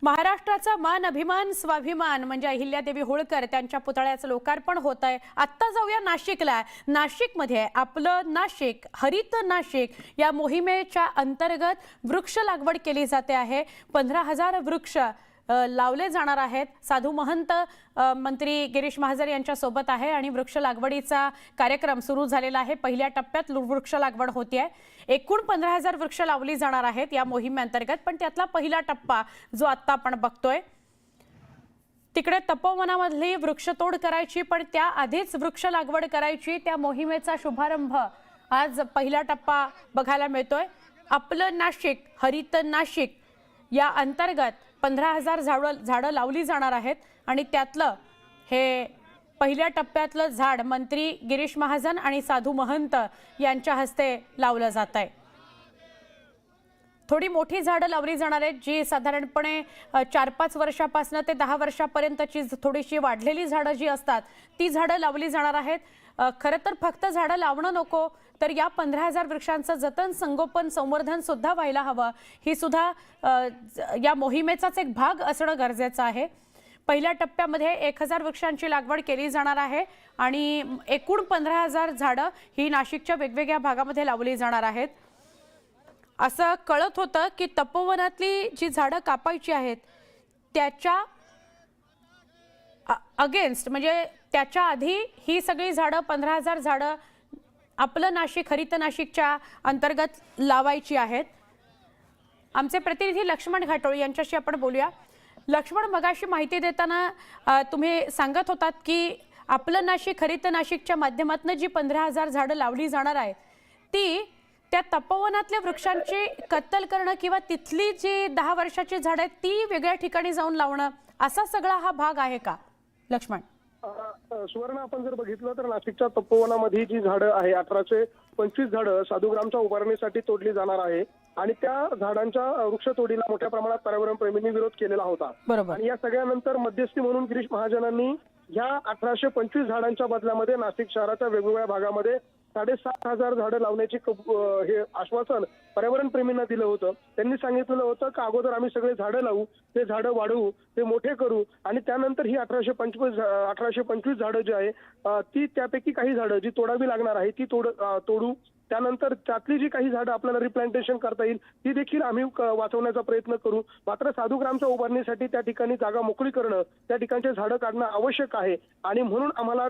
महाराष्ट्राचा मान अभिमान स्वाभिमान म्हणजे अहिल्यादेवी होळकर त्यांच्या पुतळ्याचं लोकार्पण होत आहे। आत्ता जाऊया नाशिकला। नाशिकमध्ये आपलं नाशिक हरित नाशिक या मोहिमेच्या अंतर्गत वृक्ष लागवड केली जाते आहे। 15,000 वृक्ष लावले जाणार आहेत। साधू महंत मंत्री गिरीश महाजन यांच्या सोबत आहे आणि वृक्ष लागवडीचा कार्यक्रम सुरू झालेला आहे। पहिल्या टप्प्यात वृक्ष लागवड होते आहे। एकूण 15,000 वृक्ष लावली जाणार आहेत या मोहिमेअंतर्गत, पण त्यातला पहिला टप्पा जो आता आपण बघतोय तिकडे तपोवनामधली वृक्षतोड करायची, पण त्या आधीच वृक्ष लागवड करायची। त्या मोहिमेचा शुभारंभ आज पहिला टप्पा बघायला मिळतोय। आपलं नाशिक हरित नाशिक या अंतर्गत 15,000 झाडं लावली जाणार आहेत आणि त्यातलं हे पहिल्या टप्प्यातलं झाड मंत्री गिरीश महाजन आणि साधू महंत यांच्या हस्ते लावलं जात आहे। थोडी मोठी झाडं लावली जाणार आहेत जी साधारणपणे 4-5 वर्षापासून ते 10 वर्षापर्यंतची थोडीशी वाढलेली झाडं जी असतात ती झाडं लावली जाणार आहेत। खरं तर फक्त झाडं लावणं नको तर या 15,000 वृक्षांचं जतन संगोपन संवर्धन सुद्धा व्हायला हवं। ही सुद्धा या मोहिमेचाच एक भाग असणं गरजेचं आहे। पहिल्या टप्प्यामध्ये 1,000 वृक्षांची लागवड केली जाणार आहे आणि एकूण 15,000 झाडं ही नाशिकच्या वेगवेगळ्या भागामध्ये लावली जाणार आहेत। असं कळत होतं की तपोवनातली जी झाडं कापायची आहेत त्याच्या अगेन्स्ट म्हणजे त्याच्या आधी ही सगळी झाडं 15,000 झाडं आपलं नाशिक हरित नाशिकच्या अंतर्गत लावायची आहेत। आमचे प्रतिनिधी लक्ष्मण घाटोळी यांच्याशी आपण बोलूया। लक्ष्मण, मगाशी माहिती देताना तुम्ही सांगत होतात की आपलं नाशिक हरित नाशिकच्या माध्यमातून जी 15,000 झाडं लावली जाणार आहे ती त्या तपोवनातल्या वृक्षांची कत्तल करणं किंवा तिथली जी 10 वर्षाची झाडं आहेत ती वेगळ्या ठिकाणी जाऊन लावणं असा सगळा हा भाग आहे का लक्ष्मण? सुवर्ण, आपण जर बघितलं तर नाशिकच्या तपोवनामध्ये जी झाडं आहे 1825 झाडं साधुग्रामच्या उभारणीसाठी तोडली जाणार आहे आणि त्या झाडांच्या वृक्षतोडीला मोठ्या प्रमाणात पर्यावरण प्रेमींनी विरोध केलेला होता। आणि या सगळ्यानंतर मध्यस्थी म्हणून गिरीश महाजनांनी ह्या 1825 झाडांच्या बदल्यामध्ये नाशिक शहराच्या वेगवेगळ्या भागामध्ये 7,500 झाडं लावण्याची हे आश्वासन पर्यावरण प्रेमींना दिलं होतं। त्यांनी सांगितलेलं होतं की अगोदर आम्ही सगळे झाडं लावू, ते झाडं वाढवू, ते मोठे करू आणि त्यानंतर ही 1825 झाडं जी आहे ती त्यापैकी काही झाडं जी तोडावी लागणार आहे ती तोडू। त्यानंतर त्यातली जी काही झाडं आपल्याला रिप्लांटेशन करता येईल ती देखील आम्ही वाचवण्याचा प्रयत्न करू। मात्र साधुग्रामच्या उभारणीसाठी त्या ठिकाणी जागा मोकळी करणं, त्या ठिकाणचे झाडं काढणं आवश्यक आहे आणि म्हणून आम्हाला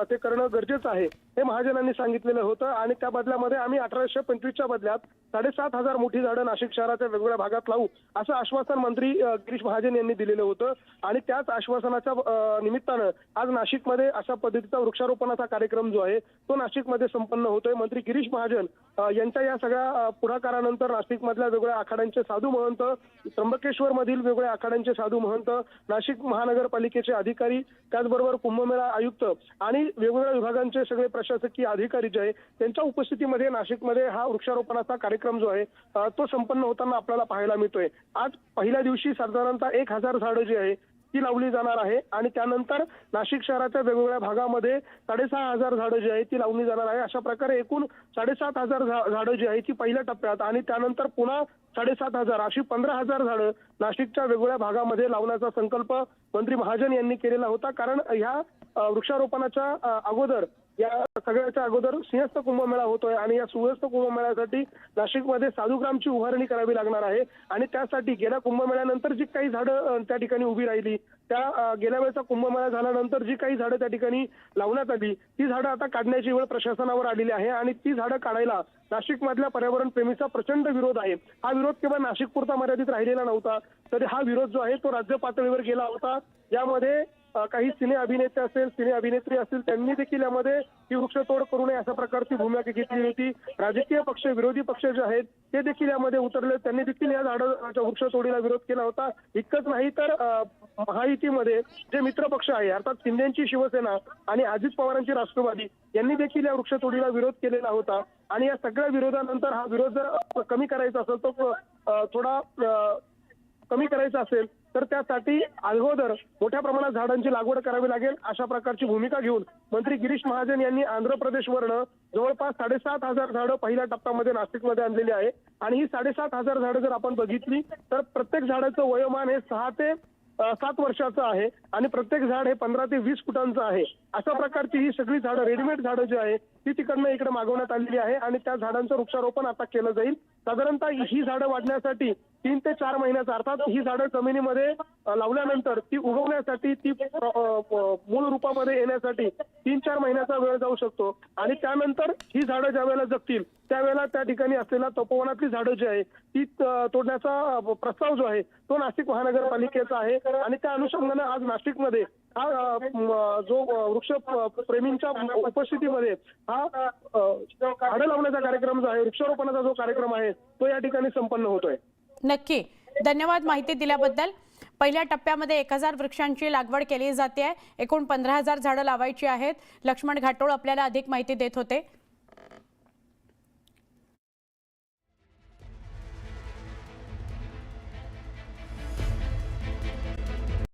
ते करणं गरजेचं आहे हे महाजनांनी सांगितलेलं होतं। आणि त्या बदल्यामध्ये आम्ही 1825च्या बदल्यात 7,500 मोठी झाडं नाशिक शहराच्या वेगवेगळ्या भागात लावू असं आश्वासन मंत्री गिरीश महाजन यांनी दिलेलं होतं। आणि त्याच आश्वासनाच्या निमित्तानं आज नाशिकमध्ये अशा पद्धतीचा वृक्षारोपणाचा कार्यक्रम जो आहे तो नाशिकमध्ये संपन्न होतोय। मंत्री गिरीश महाजन यांच्या या सगळ्या पुढाकारानंतर नाशिकमधल्या वेगवेगळ्या आखाड्यांचे साधू महंत, त्र्यंबकेश्वर मधील वेगवेगळ्या आखाड्यांचे साधू महंत, नाशिक महानगरपालिकेचे अधिकारी, त्याचबरोबर कुंभमेळा आयुक्त आणि वेगवेगळ्या विभागांचे सगळे प्रशासकीय अधिकारी जे आहे त्यांच्या उपस्थितीमध्ये नाशिकमध्ये हा वृक्षारोपणाचा कार्यक्रम जो आहे तो संपन्न होताना आपल्याला पाहायला मिळतोय। आज पहिल्या दिवशी साधारणतः 1,000 झाडं जी आहे ती लावली जाणार आहे आणि त्यानंतर नाशिक शहराच्या वेगवेगळ्या भागामध्ये 6,500 झाडं जी आहे ती लावली जाणार आहे। अशा प्रकारे एकूण 7,500 झाडं जी आहे ती पहिल्या टप्प्यात आणि त्यानंतर पुन्हा 7,500 अशी 15,000 झाडं नाशिकच्या वेगवेगळ्या भागामध्ये लावण्याचा संकल्प मंत्री महाजन यांनी केलेला होता। कारण ह्या वृक्षारोपणाच्या अगोदर या सगळ्याच्या अगोदर सिंहस्थ कुंभमेळा होतोय आणि या सिंहस्थ कुंभमेळ्यासाठी नाशिकमध्ये साधुग्रामची उभारणी करावी लागणार आहे आणि त्यासाठी गेल्या कुंभमेळ्यानंतर जी काही झाडं त्या ठिकाणी उभी राहिली, त्या गेल्या वेळेचा कुंभमेळा झाल्यानंतर जी काही झाडं त्या ठिकाणी लावण्यात आली ती झाडं आता काढण्याची वेळ प्रशासनावर आलेली आहे आणि ती झाडं काढायला नाशिकमधल्या पर्यावरण प्रेमीचा प्रचंड विरोध आहे। हा विरोध केवळ नाशिकपुरता मर्यादित राहिलेला नव्हता, तर हा विरोध जो आहे तो राज्य पातळीवर गेला होता। यामध्ये काही सिने अभिनेते असेल, सिने अभिनेत्री असतील, त्यांनी देखील यामध्ये ही वृक्षतोड करू नये अशा प्रकारची भूमिका घेतली होती। राजकीय पक्ष, विरोधी पक्ष जे आहेत ते देखील यामध्ये उतरले, त्यांनी देखील या झाडाच्या वृक्षतोडीला विरोध केला होता। इतकंच नाही तर महायुतीमध्ये जे मित्र पक्ष आहे अर्थात शिंदेची शिवसेना आणि अजित पवारांची राष्ट्रवादी यांनी देखील या वृक्षतोडीला विरोध केलेला होता। आणि या सगळ्या विरोधानंतर हा विरोध जर कमी करायचा असेल तर थोडा कमी करायचं असेल तर त्यासाठी अगोदर मोठ्या प्रमाणात झाडांची लागवड करावी लागेल, अशा प्रकारची भूमिका घेऊन मंत्री गिरीश महाजन यांनी आंध्र प्रदेशवरनं जवळपास 7,500 झाडं पहिल्या टप्प्यामध्ये नाशिकमध्ये आणलेली आहे. आणि ही 7,500 झाडं जर आपण बघितली तर प्रत्येक झाडाचं वयोमान हे 6 ते 7 वर्षाचं आहे आणि प्रत्येक झाड हे 15 ते 20 फुटांचं आहे. अशा प्रकारची ही सगळी झाडं, रेडीमेड झाडं जी आहे ती तिकडनं इकडे मागवण्यात आलेली आहे आणि त्या झाडांचं वृक्षारोपण आता केलं जाईल. साधारणतः ही झाडं वाढण्यासाठी 3 ते 4 महिन्याचा, अर्थात ही झाडं जमिनीमध्ये लावल्यानंतर ती उगवण्यासाठी, ती मूळ रूपामध्ये येण्यासाठी 3-4 महिन्याचा वेळ जाऊ शकतो. आणि त्यानंतर ही झाडं ज्या वेळेला जगतील त्यावेळेला त्या ठिकाणी असलेल्या तपोवनातली झाडं जी आहे ती तोडण्याचा प्रस्ताव जो आहे तो नाशिक महानगरपालिकेचा आहे. आणि त्या अनुषंगाने आज नाशिकमध्ये हा जो वृक्ष प्रेमींच्या उपस्थितीमध्ये हा झाडं लावण्याचा कार्यक्रम जो आहे, वृक्षारोपणाचा जो कार्यक्रम आहे तो या ठिकाणी संपन्न होतोय. नक्की, धन्यवाद माहिती दिल्याबद्दल. पहिल्या टप्प्यामध्ये 1,000 वृक्षांची लागवड केली जाते आहे. एकूण 15,000 झाडं लावायची आहेत. लक्ष्मण घाटोळ आपल्याला अधिक माहिती देत होते.